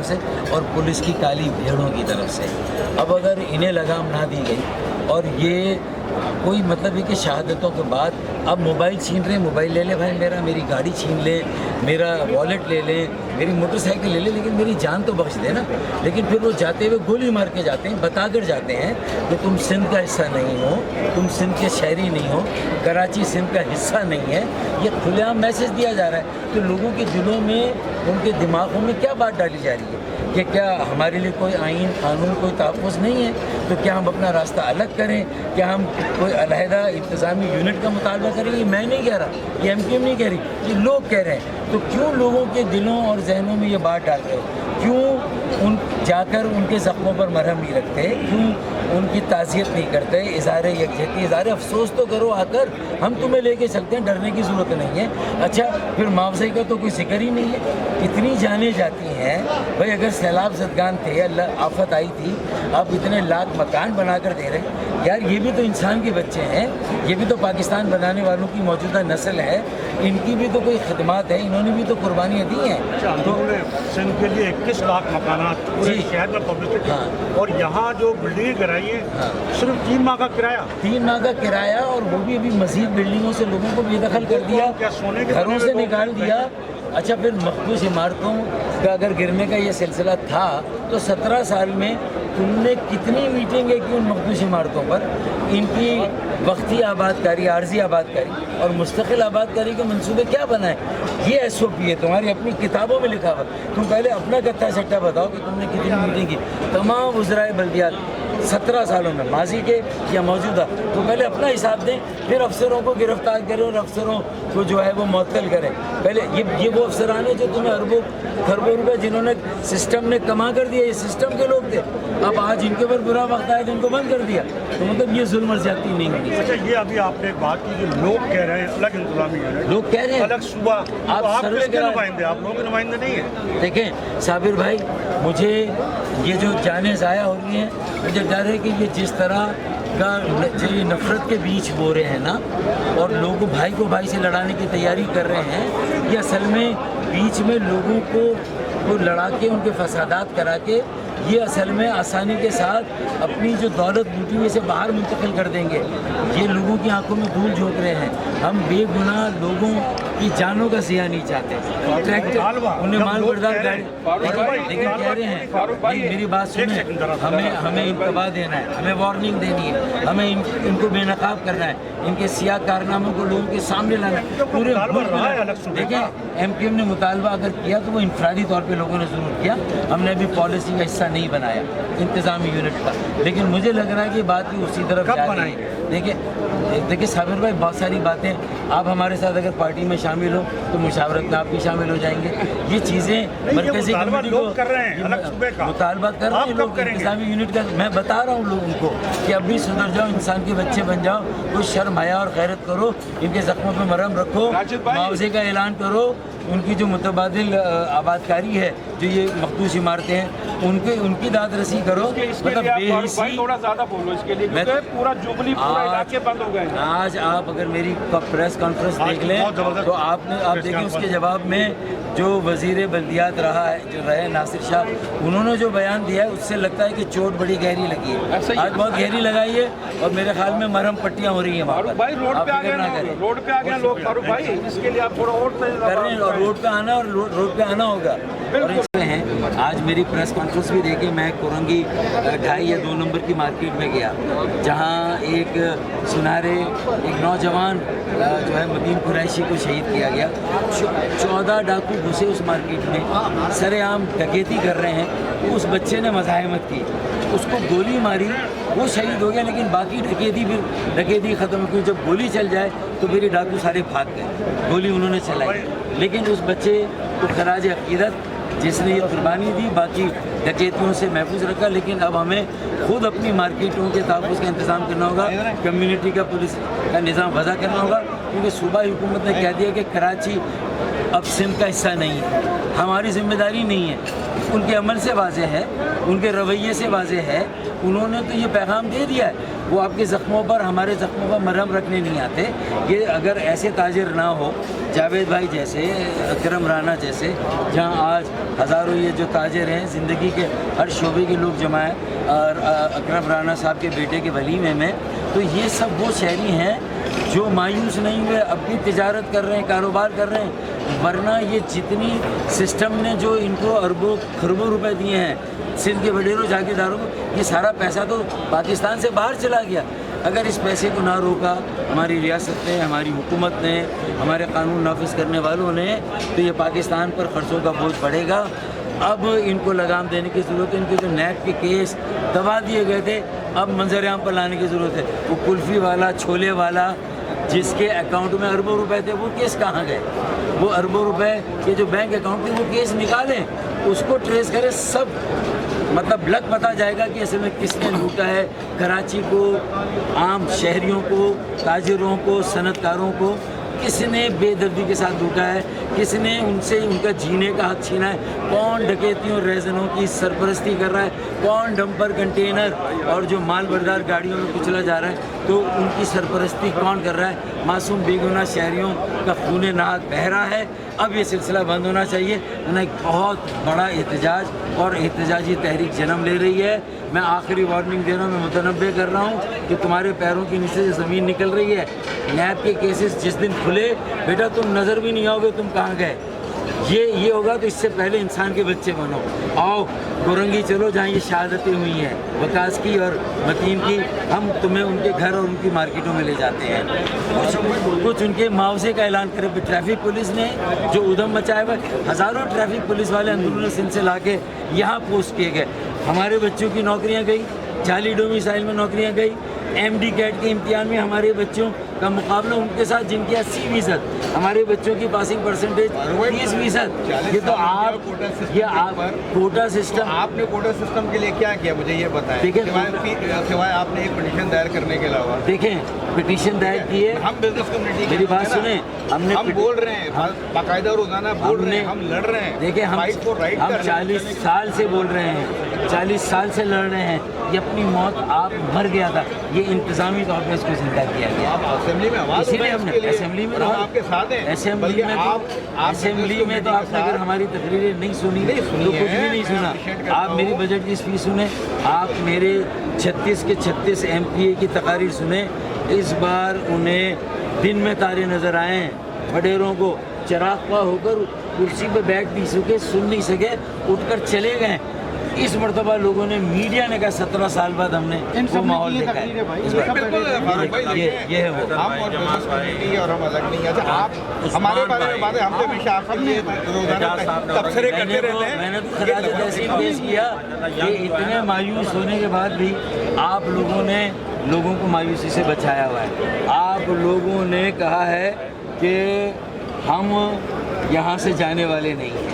طرف سے اور پولیس کی کالی بھیڑوں کی طرف سے۔ اب اگر انہیں لگام نہ دی گئی اور یہ کوئی مطلب ہے کہ شہادتوں کے بعد اب موبائل چھین رہے ہیں، موبائل لے لیں بھائی میرا، میری گاڑی چھین لیں، میرا والیٹ لے لیں، میری موٹر سائیکل لے لیں، لیکن میری جان تو بخش دیں نا۔ لیکن پھر وہ جاتے ہوئے گولی مار کے جاتے ہیں، بتا کر جاتے ہیں کہ تم سندھ کا حصہ نہیں ہو، تم سندھ کے شہری نہیں ہو، کراچی سندھ کا حصہ نہیں ہے۔ یہ کھلے عام میسج دیا جا رہا ہے، تو لوگوں کے دلوں میں، ان کے دماغوں میں کیا بات ڈالی جا رہی ہے کہ کیا ہمارے لیے کوئی آئین قانون کوئی تحفظ نہیں ہے؟ تو کیا ہم اپنا راستہ الگ کریں؟ کیا ہم کوئی علیحدہ انتظامی یونٹ کا مطالبہ کریں؟ یہ میں نہیں کہہ رہا، یہ ایم کیو ایم نہیں کہہ رہی، یہ لوگ کہہ رہے ہیں۔ تو کیوں لوگوں کے دلوں اور ذہنوں میں یہ بات ڈال رہے ہو؟ کیوں ان جا کر ان کے زخموں پر مرہم نہیں رکھتے؟ کیوں ان کی تعزیت نہیں کرتے؟ اظہار یکجہتی، اظہار افسوس تو کرو آ کر، ہم تمہیں لے کے چلتے ہیں، ڈرنے کی ضرورت نہیں ہے۔ اچھا پھر معاوضے کا تو کوئی ذکر ہی نہیں ہے، اتنی جانیں جاتی ہیں بھائی، اگر سیلاب زدگان تھے، اللہ آفت آئی تھی، آپ اتنے لاکھ مکان بنا کر دے رہے ہیں یار، یہ بھی تو انسان کے بچے ہیں، یہ بھی تو پاکستان بنانے والوں کی موجودہ نسل ہے، ان کی بھی تو کوئی خدمات ہے، انہوں نے بھی تو قربانیاں دی ہیں۔ تو سندھ کے لیے 21 لاکھ مکانات پورے شہر میں پبلسٹی، اور یہاں جو بلڈنگیں گرائی ہیں صرف 3 ماہ کا کرایہ، 3 ماہ کا کرایہ، اور وہ بھی ابھی مزید بلڈنگوں سے لوگوں کو بے دخل کر دیا، گھروں سے نکال دیا۔ اچھا پھر مخدوش عمارتوں کا اگر گرنے کا یہ سلسلہ تھا تو 17 سال میں تم نے کتنی میٹنگیں کی ان مخدوش عمارتوں پر؟ ان کی وقتی آباد کاری، عارضی آباد کاری اور مستقل آباد کاری کے منصوبے کیا بنائے؟ یہ ایس او پی ہے تمہاری اپنی کتابوں میں لکھا ہوا۔ تم پہلے اپنا گتھا سٹا بتاؤ کہ تم نے کتنی میٹنگ کی تمام وزرائے بلدیات 17 سالوں میں، ماضی کے یا موجودہ، تو پہلے اپنا حساب دیں، پھر افسروں کو گرفتار کریں اور افسروں کو جو ہے وہ معطل کریں۔ پہلے یہ وہ افسران ہیں جو تمہیں اربوں کھربوں روپے جنہوں نے سسٹم نے کما کر دیا، یہ سسٹم کے لوگ تھے، اب آج ان کے اوپر برا وقت آیا تو ان کو بند کر دیا، تو مطلب یہ ظلم اور زیادتی نہیں ہونی۔ اچھا یہ ابھی آپ نے ایک بات کی کہ لوگ کہہ رہے ہیں الگ انتظامی یونٹ، لوگ کہہ رہے ہیں الگ صوبہ، آپ کس کے نمائندے؟ آپ لوگوں کے نمائندے نہیں ہیں۔ دیکھیں صابر بھائی، مجھے یہ جو جانیں ضائع ہو رہی ہیں، مجھے ڈر ہے کہ یہ جس طرح کا یہ نفرت کے بیچ بو رہے ہیں نا، اور لوگوں بھائی کو بھائی سے لڑانے کی تیاری کر رہے ہیں، یہ اصل میں بیچ میں لوگوں کو لڑا کے ان کے فسادات کرا کے یہ اصل میں آسانی کے ساتھ اپنی جو دولت لوٹی ہوئی سے باہر منتقل کر دیں گے۔ یہ لوگوں کی آنکھوں میں دھول جھونک رہے ہیں۔ ہم بے گناہ لوگوں کی جانوں کا ضیاع نہیں چاہتے۔ انہیں مال بردار گاڑی، لیکن کہہ رہے ہیں نہیں، میری بات سنیں، ہمیں انتباہ دینا ہے، ہمیں وارننگ دینی ہے، ہمیں ان کو بے نقاب کرنا ہے، ان کے سیاہ کارناموں کو لوگوں کے سامنے لانا ہے، پورے ملک میں۔ دیکھیں ایم کیو ایم نے مطالبہ اگر کیا تو وہ انفرادی طور پہ لوگوں نے ضرور کیا، ہم نے ابھی پالیسی کا حصہ نہیں بنایا انتظامی یونٹ کا، لیکن مجھے لگ رہا ہے کہ بات بھی اسی طرف جا رہی ہے۔ دیکھیں صابر بھائی، بہت ساری باتیں آپ ہمارے ساتھ اگر پارٹی میں شامل ہو تو مشاورت میں آپ بھی شامل ہو جائیں گے۔ یہ چیزیں مرکزی کمیٹی کو کر رہے ہیں، مطالبہ کر رہے ہیں لوگ انتظامی یونٹ کا۔ میں بتا رہا ہوں لوگوں کو کہ اب بھی سدھر جاؤ، انسان کے بچے بن جاؤ، کوئی شرم حیا اور غیرت کرو، ان کے زخموں پہ مرہم رکھو، معاوضے کا اعلان کرو، ان کی جو متبادل آباد کاری ہے، جو یہ مخدوش عمارتیں ہیں، ان کی داد رسی کرو۔ مطلب بے حسی، تھوڑا زیادہ بولو اس کے لیے، پورا جبلی پورا علاقے بند ہو گئے ہیں۔ آج آپ اگر میری پریس کانفرنس دیکھ لیں تو آپ دیکھیں اس کے جواب میں جو وزیر بلدیات رہے ناصر شاہ، انہوں نے جو بیان دیا ہے اس سے لگتا ہے کہ چوٹ بڑی گہری لگی ہے، آج بہت گہری لگائی ہے، اور میرے خیال میں مرہم پٹیاں ہو رہی ہیں وہاں پر۔ بھائی روڈ پہ آ گئے لوگ، فاروق بھائی اس کے لیے آپ تھوڑا اور کر رہے ہیں، اور روڈ پہ آنا ہوگا۔ اور اس میں ہیں آج میری پریس کانفرنس بھی دیکھیں، میں کورنگی 2.5 یا 2 نمبر کی مارکیٹ میں گیا، جہاں ایک سنہرے ایک نوجوان جو ہے مدین قریشی کو شہید کیا گیا۔ 14 ڈاکو گھسے اس مارکیٹ میں، سر عام ڈکیتی کر رہے ہیں، اس بچے نے مزاحمت کی، اس کو گولی ماری، وہ شہید ہو گیا، لیکن باقی ڈکیتی ختم کی۔ جب گولی چل جائے تو میرے ڈاکو سارے بھاگ گئے، گولی انہوں نے چلائی، لیکن اس بچے کو خراج عقیدت جس نے یہ قربانی دی، باقی ڈکیتیوں سے محفوظ رکھا۔ لیکن اب ہمیں خود اپنی مارکیٹوں کے تحفظ کا انتظام کرنا ہوگا، کمیونٹی کا پولیس کا نظام وضع کرنا ہوگا، کیونکہ صوبائی حکومت نے کہہ دیا کہ کراچی اب سندھ کا حصہ نہیں ہے، ہماری ذمہ داری نہیں ہے۔ ان کے عمل سے واضح ہے، ان کے رویے سے واضح ہے، انہوں نے تو یہ پیغام دے دیا ہے۔ وہ آپ کے زخموں پر ہمارے زخموں پر مرہم رکھنے نہیں آتے. یہ اگر ایسے تاجر نہ ہو جاوید بھائی جیسے, اکرم رانا جیسے, جہاں آج ہزاروں یہ جو تاجر ہیں زندگی کے ہر شعبے کے لوگ جمع ہیں, اور اکرم رانا صاحب کے بیٹے کے ولیمے میں, تو یہ سب وہ شہری ہیں جو مایوس نہیں ہوئے, اب بھی تجارت کر رہے ہیں, کاروبار کر رہے ہیں. ورنہ یہ جتنی سسٹم نے جو ان کو اربوں خربوں روپے دیے ہیں سندھ کے وڈیروں جاگیرداروں کو, یہ سارا پیسہ تو پاکستان سے باہر چلا گیا. اگر اس پیسے کو نہ روکا ہماری ریاست نے, ہماری حکومت نے, ہمارے قانون نافذ کرنے والوں نے, تو یہ پاکستان پر قرضوں کا بوجھ پڑے گا. اب ان کو لگام دینے کی ضرورت ہے. ان کے جو نیب کے کیس دبا دیے گئے تھے, اب منظر عام پر لانے کی ضرورت ہے. وہ کلفی والا, چھولے والا, جس کے اکاؤنٹ میں اربوں روپے تھے, وہ کیس کہاں گئے؟ وہ اربوں روپے کے جو بینک اکاؤنٹ تھے وہ کیس نکالیں, اس کو ٹریس کریں, سب مطلب لگ پتا جائے گا کہ اصل میں کس نے لوٹا ہے کراچی کو, عام شہریوں کو, تاجروں کو, صنعت کاروں کو. کس نے بے دردی کے ساتھ لوٹا ہے, کس نے ان سے ان کا جینے کا حق چھینا ہے, کون ڈکیتیوں ریزنوں کی سرپرستی کر رہا ہے, کون ڈمپر کنٹینر اور جو مال بردار گاڑیوں میں کچلا جا رہا ہے تو ان کی سرپرستی کون کر رہا ہے. معصوم بے گناہ شہریوں کا خون نہاد بہہ رہا ہے. اب یہ سلسلہ بند ہونا چاہیے, ورنہ ایک بہت بڑا احتجاج اور احتجاجی تحریک جنم لے رہی ہے. میں آخری وارننگ دے رہا ہوں, میں متنبع کر رہا ہوں کہ تمہارے پیروں کے نیچے سے زمین نکل رہی ہے. نیب کے کیسز جس دن کھلے بیٹا تم نظر بھی نہیں آؤ گے تم کہاں گئے. یہ ہوگا تو اس سے پہلے انسان کے بچے بنو. آؤ گورنگی چلو جہاں یہ شہادتیں ہوئی ہیں وکاس کی اور متین کی, ہم تمہیں ان کے گھر اور ان کی مارکیٹوں میں لے جاتے ہیں. کچھ ان کے معاوضے کا اعلان کرے. ٹریفک پولیس نے جو ادھم مچایا ہوا, ہزاروں ٹریفک پولیس والے اندرون سندھ سے لا کے یہاں پوسٹ کیے گئے. ہمارے بچوں کی نوکریاں گئی, جعلی ڈومیسائل میں نوکریاں گئی. ایم ڈی کیٹ کے امتحان میں ہمارے بچوں کا مقابلہ ان کے ساتھ جن کی 80%, ہمارے بچوں کی پاسنگ پرسنٹیج 30%. یہ تو آپ کوٹا سسٹم, آپ نے کوٹا سسٹم کے لیے کیا کیا مجھے یہ بتائیں, سوائے آپ نے ایک پٹیشن دائر کرنے کے علاوہ. دیکھیں پٹیشن دائر کی ہے, ہم بزنس کمیونٹی میری بات سنیں, ہم بول رہے ہیں باقاعدہ روزانہ بول رہے ہیں, ہم لڑ رہے ہیں. دیکھیں ہم 40 سال سے بول رہے ہیں, 40 سال سے لڑ رہے ہیں. یہ اپنی موت آپ مر گیا تھا, یہ انتظامی طور پہ اس کو زندہ کیا گیا. اسمبلی میں آواز اسی لیے ہم نے اسمبلی میں آپ کے ساتھ ہیں. اسمبلی میں تو آپ نے اگر ہماری تقریریں نہیں سنی تو کچھ بھی نہیں سنا. آپ میری بجٹ کی اسپیچ سنیں, آپ میرے 36 کے 36 MPA کی تقاریر سنیں. اس بار انہیں دن میں تارے نظر آئے ہیں. وڈیروں کو چراغ پا ہو کر کرسی پہ بیٹھ نہیں سکے, سن نہیں سکے, اٹھ کر چلے گئے. اس مرتبہ لوگوں نے, میڈیا نے کہا 17 سال بعد ہم نے وہ ماحول دیکھا ہے. یہ ہے وہ. ہم اور بزنس کمیونٹی اور ہم الگ نہیں. اچھا آپ ہمارے بارے میں بات ہے, ہم تو ہمیشہ آپ کے لیے روزانہ تبصرے کرتے رہتے ہیں. میں نے تو خراج تحسین پیش کیا کہ اتنے مایوس ہونے کے بعد بھی آپ لوگوں نے لوگوں کو مایوسی سے بچایا ہوا ہے. آپ لوگوں نے کہا ہے کہ ہم یہاں سے جانے والے نہیں ہیں.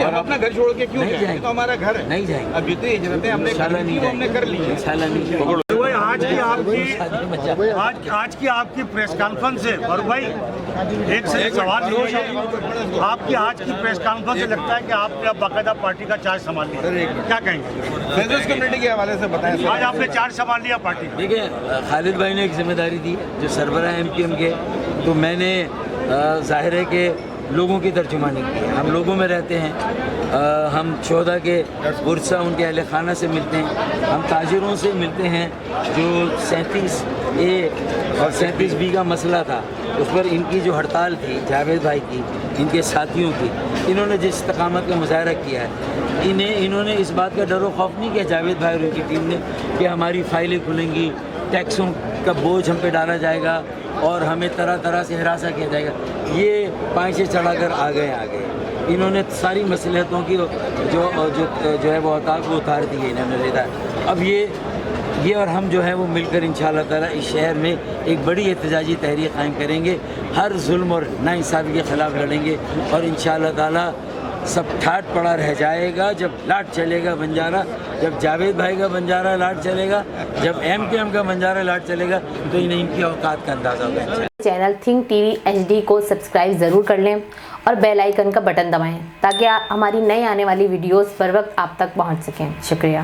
اور اپنا گھر چھوڑ کے کیوں جائیں؟ تو ہمارا گھر ہے. نہیں جائیں گے. اب جتنی ہجرتیں ہم نے کر لی ہیں. انشاءاللہ نہیں جائیں گے. آج کی آپ کی پریس کانفرنس سے اور بھائی ایک سے ایک سوال یہ ہے, آپ کی آج کی پریس کانفرنس سے لگتا ہے کہ آپ نے اب باقاعدہ پارٹی کا چارج سنبھال لیا, کیا کہیں گے بزنس کمیونٹی کے حوالے سے بتائیں. آج آپ نے چارج سنبھال لیا پارٹی. دیکھیں خالد بھائی نے ایک ذمہ داری دی جو سربراہ MPM کے, تو میں نے ظاہر ہے کہ لوگوں کی ترجمانی کی. ہم لوگوں میں رہتے ہیں, ہم شہداء کے ورثہ ان کے اہل خانہ سے ملتے ہیں, ہم تاجروں سے ملتے ہیں. جو 37A اور 37B کا مسئلہ تھا اس پر ان کی جو ہڑتال تھی جاوید بھائی کی, ان کے ساتھیوں کی, انہوں نے جس استقامت کا مظاہرہ کیا ہے, انہوں نے اس بات کا ڈر و خوف نہیں کیا جاوید بھائی اور ان کی ٹیم نے کہ ہماری فائلیں کھلیں گی, ٹیکسوں کا بوجھ ہم پہ ڈالا جائے گا اور ہمیں طرح طرح سے ہراساں کیا جائے گا. یہ پائشے چڑھا کر آگے. انہوں نے ساری مصلحتوں کی جو ہے وہ اوتاق وہ اتار دیے انہوں نے لیتا. اب یہ اور ہم جو ہے وہ مل کر انشاءاللہ تعالیٰ اس شہر میں ایک بڑی احتجاجی تحریک قائم کریں گے. ہر ظلم اور ناانصافی کے خلاف لڑیں گے اور انشاءاللہ تعالیٰ سب ٹھاٹ پڑا رہ جائے گا جب لاٹ چلے گا بنجارہ, جب جاوید بھائی کا بنجارہ لاٹ چلے گا, جب MKM کا بنجارہ لاٹ چلے گا, تو انہیں ان کی اوقات کا اندازہ ہوگا. Channel think T V HD کو سبسکرائب ضرور کر لیں اور بیل آئیکن کا بٹن دبائیں تاکہ ہماری نئی آنے والی ویڈیوز پر وقت آپ تک پہنچ سکیں. شکریہ.